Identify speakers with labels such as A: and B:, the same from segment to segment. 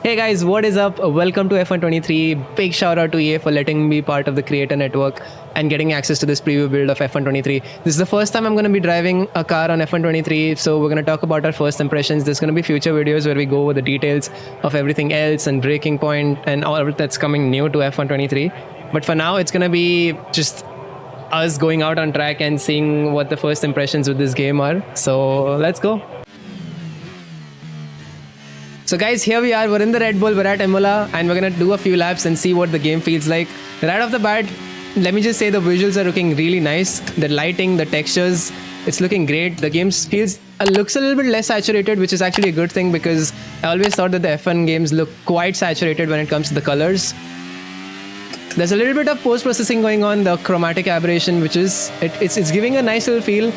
A: Hey guys, what is up? Welcome to F123. Big shout out to EA for letting me be part of the creator network and getting access to this preview build of F123. This is the first time I'm going to be driving a car on F123, so we're going to talk about our first impressions. There's going to be future videos where we go over the details of everything else and breaking point and all that's coming new to F123. But for now, it's going to be just us going out on track and seeing what the first impressions with this game are. So let's go. So guys, here we are, we're in the Red Bull, we're at Imola, and we're gonna do a few laps and see what the game feels like. Right off the bat, let me just say the visuals are looking really nice. The lighting, the textures, it's looking great. The game looks a little bit less saturated, which is actually a good thing because I always thought that the F1 games look quite saturated when it comes to the colors. There's a little bit of post-processing going on, the chromatic aberration, which is, it's giving a nice little feel.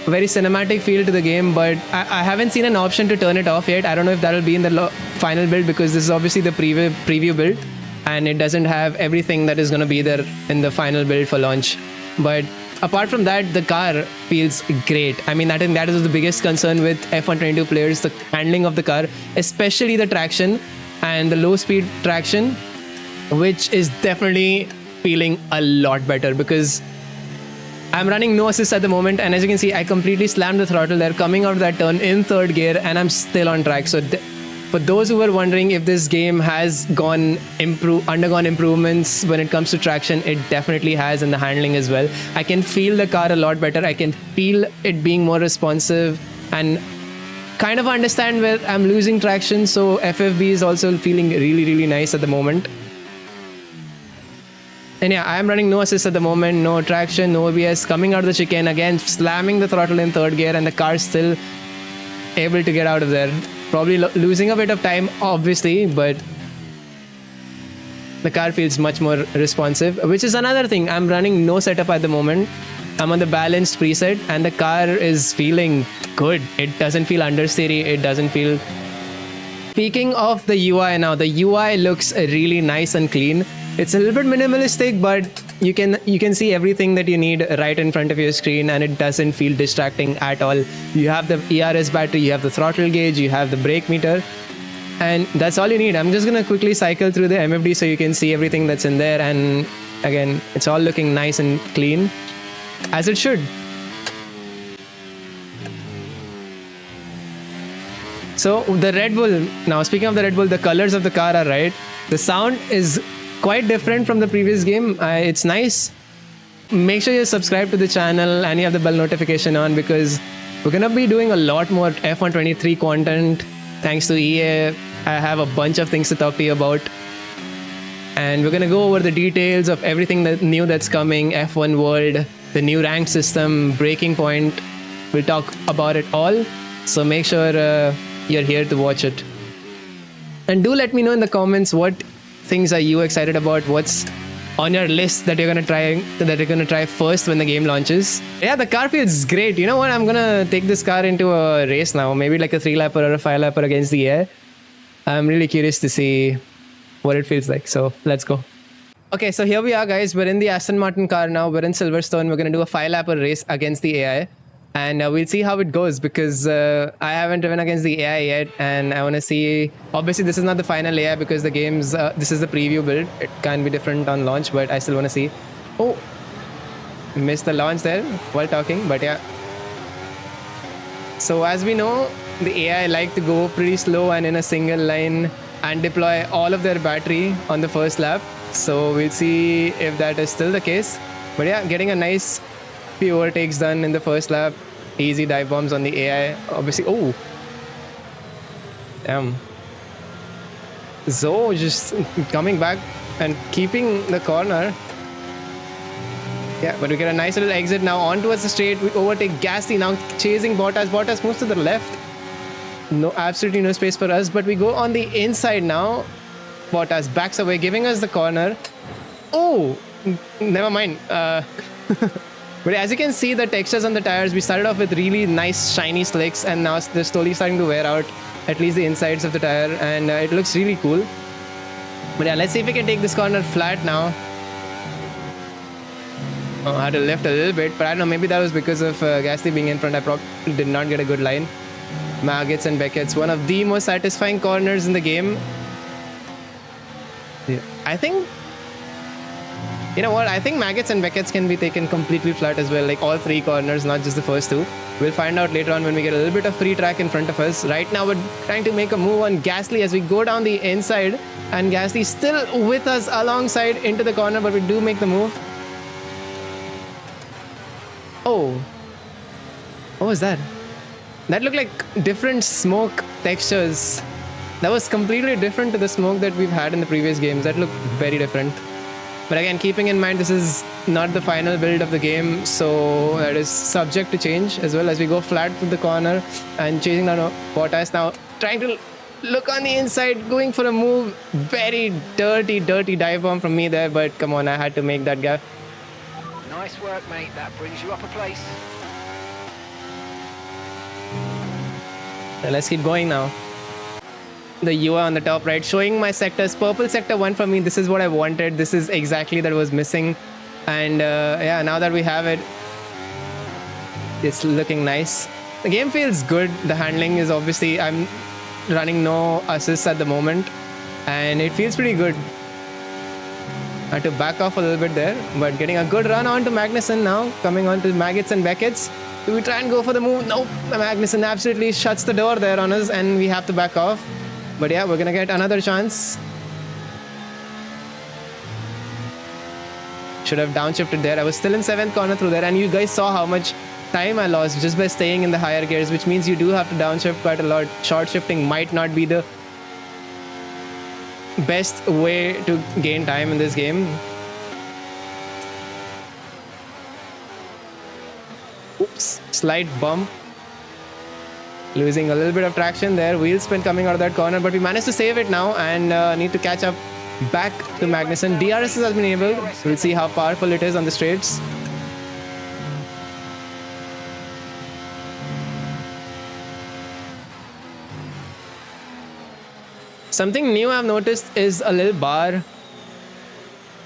A: Very cinematic feel to the game, but I haven't seen an option to turn it off yet. I don't know if that'll be in the final build because this is obviously the preview build and it doesn't have everything that is going to be there in the final build for launch. But apart from that, the car feels great. I mean, I think that is the biggest concern with F122 players, the handling of the car, especially the traction and the low speed traction, which is definitely feeling a lot better because I'm running no assist at the moment, and as you can see, I completely slammed the throttle there coming out of that turn in third gear, and I'm still on track. So for those who were wondering if this game has undergone improvements when it comes to traction, it definitely has, in the handling as well. I can feel the car a lot better. I can feel it being more responsive and kind of understand where I'm losing traction. So FFB is also feeling really nice at the moment. And yeah, I am running no assist at the moment, no traction, no ABS, coming out of the chicane again, slamming the throttle in third gear, and the car's still able to get out of there. Probably losing a bit of time, obviously, but the car feels much more responsive, which is another thing. I'm running no setup at the moment. I'm on the balanced preset, and the car is feeling good. It doesn't feel understeery. It doesn't feel... Speaking of the UI now, the UI looks really nice and clean. It's a little bit minimalistic, but you can see everything that you need right in front of your screen, and it doesn't feel distracting at all. You have the ERS battery, you have the throttle gauge, you have the brake meter, and that's all you need. I'm just gonna quickly cycle through the MFD so you can see everything that's in there, and again, it's all looking nice and clean, as it should. So the Red Bull, now speaking of the Red Bull, the colors of the car are right. The sound is quite different from the previous game. It's nice. Make sure you subscribe to the channel and you have the bell notification on because we're gonna be doing a lot more F123 content thanks to EA. I have a bunch of things to talk to you about, and we're gonna go over the details of everything new that's coming, F1 World, the new rank system, breaking point. We'll talk about it all, so make sure you're here to watch it. And do let me know in the comments what things are you excited about, what's on your list that you're gonna try first when the game launches. Yeah, the car feels great. You know what, I'm gonna take this car into a race now, maybe like a 3-lapper or a 5-lapper against the air. I'm really curious to see what it feels like, so let's go. Okay, so here we are guys, we're in the Aston Martin car now, we're in Silverstone, we're gonna do a 5-lapper race against the AI. And we'll see how it goes because I haven't driven against the AI yet, and I want to see. Obviously, this is not the final AI because the game's this is the preview build. It can be different on launch, but I still want to see. Oh, missed the launch there while talking, but yeah. So as we know, the AI like to go pretty slow and in a single line and deploy all of their battery on the first lap. So we'll see if that is still the case. But yeah, getting a nice few overtakes done in the first lap. Easy dive bombs on the AI. Obviously, oh. Damn. Zoe just coming back and keeping the corner. Yeah, but we get a nice little exit now on towards the straight. We overtake Gasly now chasing Bottas. Bottas moves to the left. No, absolutely no space for us, but we go on the inside now. Bottas backs away, giving us the corner. Oh, never mind. But as you can see, the textures on the tires, we started off with really nice shiny slicks, and now they're slowly starting to wear out, at least the insides of the tire, and it looks really cool. But yeah, let's see if we can take this corner flat now. Oh, I had to lift a little bit, but I don't know, maybe that was because of Gasly being in front. I probably did not get a good line. Maggots and Beckett's, one of the most satisfying corners in the game. Yeah. I think, you know what? I think Maggots and Beckett's can be taken completely flat as well, like all three corners, not just the first two. We'll find out later on when we get a little bit of free track in front of us. Right now, we're trying to make a move on Gasly as we go down the inside, and Gasly still with us alongside into the corner, but we do make the move. Oh, what was that? That looked like different smoke textures. That was completely different to the smoke that we've had in the previous games. That looked very different. But again, keeping in mind this is not the final build of the game, so that is subject to change as well as we go flat through the corner and chasing down Bottas now, trying to look on the inside, going for a move. Very dirty dive bomb from me there, but come on, I had to make that gap.
B: Nice work, mate. That brings you up a place.
A: So let's keep going now. The UI on the top right showing my sectors. Purple sector 1 for me. This is what I wanted. This is exactly that was missing, and yeah, now that we have it, it's looking nice. The game feels good. The handling is obviously, I'm running no assists at the moment, and it feels pretty good. I had to back off a little bit there, but getting a good run onto Magnussen now, coming on to Maggots and Beckett's. Do we try and go for the move? Nope. Magnussen absolutely shuts the door there on us, and we have to back off. But yeah, we're gonna get another chance. Should have downshifted there. I was still in 7th corner through there, and you guys saw how much time I lost just by staying in the higher gears, which means you do have to downshift quite a lot. Short shifting might not be the best way to gain time in this game. Oops, slight bump. Losing a little bit of traction there. Wheel spin coming out of that corner, but we managed to save it now and need to catch up back to Magnussen. DRS has been enabled. We'll see how powerful it is on the straights. Something new I've noticed is a little bar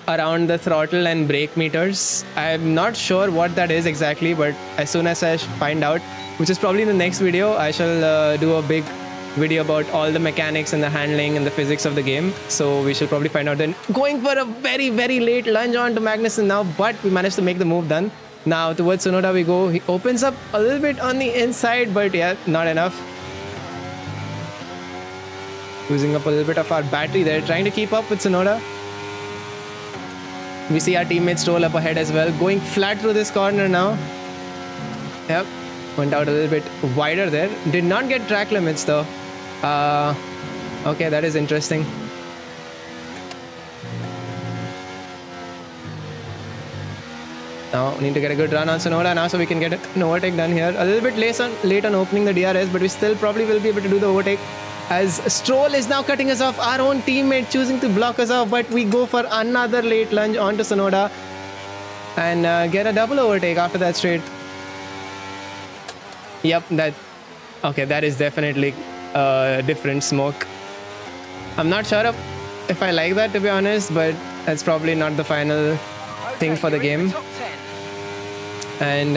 A: around the throttle and brake meters. I'm not sure what that is exactly, but as soon as I find out, which is probably in the next video, I shall do a big video about all the mechanics and the handling and the physics of the game. So we shall probably find out then. Going for a very late lunge onto Magnussen now, but we managed to make the move done. Now towards Tsunoda we go. He opens up a little bit on the inside, but yeah, not enough. Using up a little bit of our battery there, trying to keep up with Tsunoda. We see our teammates roll up ahead as well, going flat through this corner now. Yep, went out a little bit wider there. Did not get track limits though. Okay, that is interesting. Now we need to get a good run on Tsunoda now so we can get an overtake done here. A little bit late on opening the DRS, but we still probably will be able to do the overtake. As Stroll is now cutting us off, our own teammate choosing to block us off, but we go for another late lunge onto Tsunoda and get a double overtake after that straight. Yep, that is definitely different smoke. I'm not sure if I like that, to be honest, but that's probably not the final thing for the game. And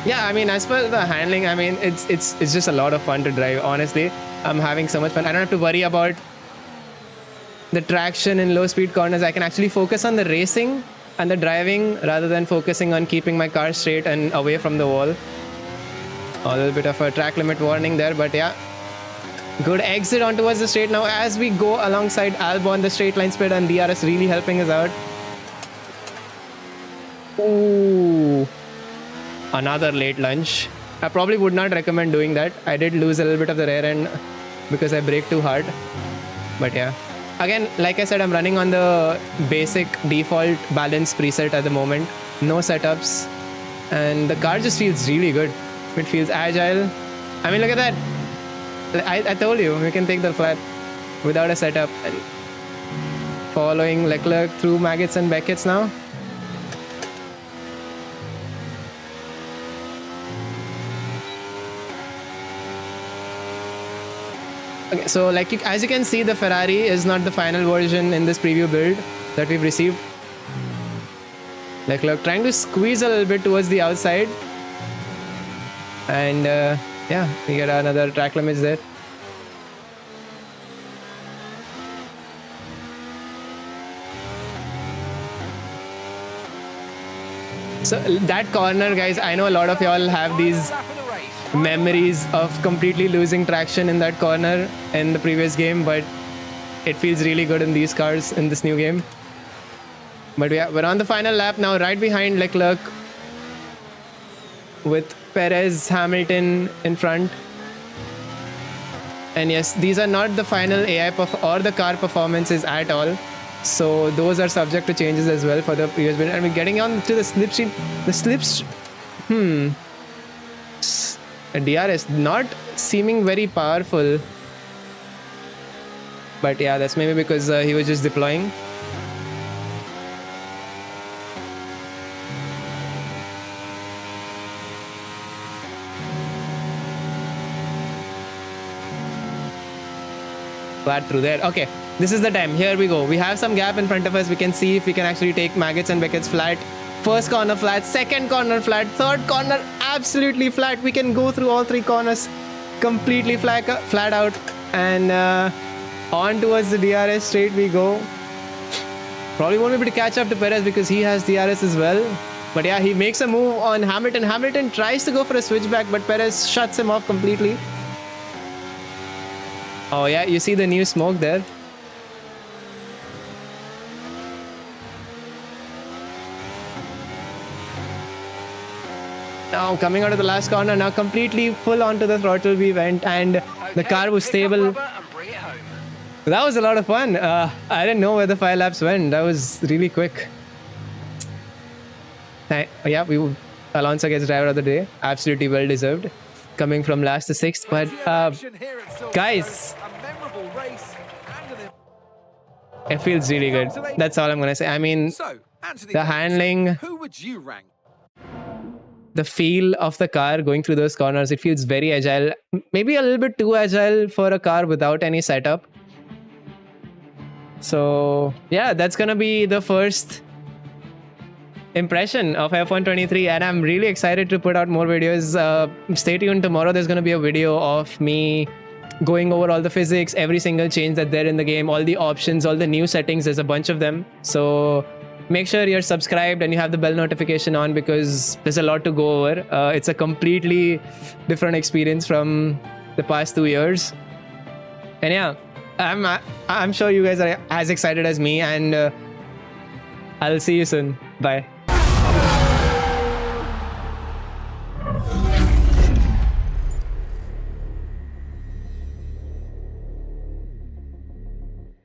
A: yeah, I mean, as per the handling, I mean, it's just a lot of fun to drive, honestly. I'm having so much fun. I don't have to worry about the traction in low speed corners. I can actually focus on the racing and the driving rather than focusing on keeping my car straight and away from the wall. A little bit of a track limit warning there, but yeah. Good exit on towards the straight now as we go alongside Albon, the straight line speed and DRS really helping us out. Ooh, another late lunge. I probably would not recommend doing that. I did lose a little bit of the rear end because I braked too hard. But yeah. Again, like I said, I'm running on the basic default balance preset at the moment. No setups. And the car just feels really good. It feels agile. I mean, look at that. I told you, we can take the flat without a setup. And following Leclerc through Maggots and Beckett's now. Okay, so as you can see, the Ferrari is not the final version in this preview build that we've received. Leclerc trying to squeeze a little bit towards the outside. And yeah, we get another track limits there. So that corner, guys, I know a lot of y'all have these
B: Lap of the race.
A: memories of completely losing traction in that corner in the previous game, but it feels really good in these cars in this new game. But yeah, we're on the final lap now, right behind Leclerc, with Perez, Hamilton in front. And yes, these are not the final AI or the car performances at all. So those are subject to changes as well for the previous bit. And we're getting on to the slipstream. The slipstream. DRS not seeming very powerful. But yeah, that's maybe because he was just deploying. Flat through there. Okay, this is the time. Here we go. We have some gap in front of us. We can see if we can actually take Maggots and Beckett's flat. First corner flat, second corner flat, third corner absolutely flat. We can go through all three corners completely flat out. And on towards the DRS straight we go. Probably won't be able to catch up to Perez because he has DRS as well. But yeah, he makes a move on Hamilton. Hamilton tries to go for a switchback, but Perez shuts him off completely. Oh yeah, you see the new smoke there. Now coming out of the last corner, now completely full onto the throttle we went, and the car was stable. That was a lot of fun. I didn't know where the 5 laps went. That was really quick. Yeah, Alonso gets driver of the day. Absolutely well deserved. Coming from last to 6th, but guys, it feels really good. That's all I'm gonna say. I mean, the handling,
C: who would you rank?
A: The feel of the car going through those corners, it feels very agile. Maybe a little bit too agile for a car without any setup. So yeah, that's gonna be the first impression of F1 23, and I'm really excited to put out more videos. Stay tuned. Tomorrow there's going to be a video of me going over all the physics, every single change that there in the game, all the options, all the new settings. There's a bunch of them, so make sure you're subscribed and you have the bell notification on, because there's a lot to go over. It's a completely different experience from the past 2 years, and yeah, I'm sure you guys are as excited as me, and I'll see you soon. Bye.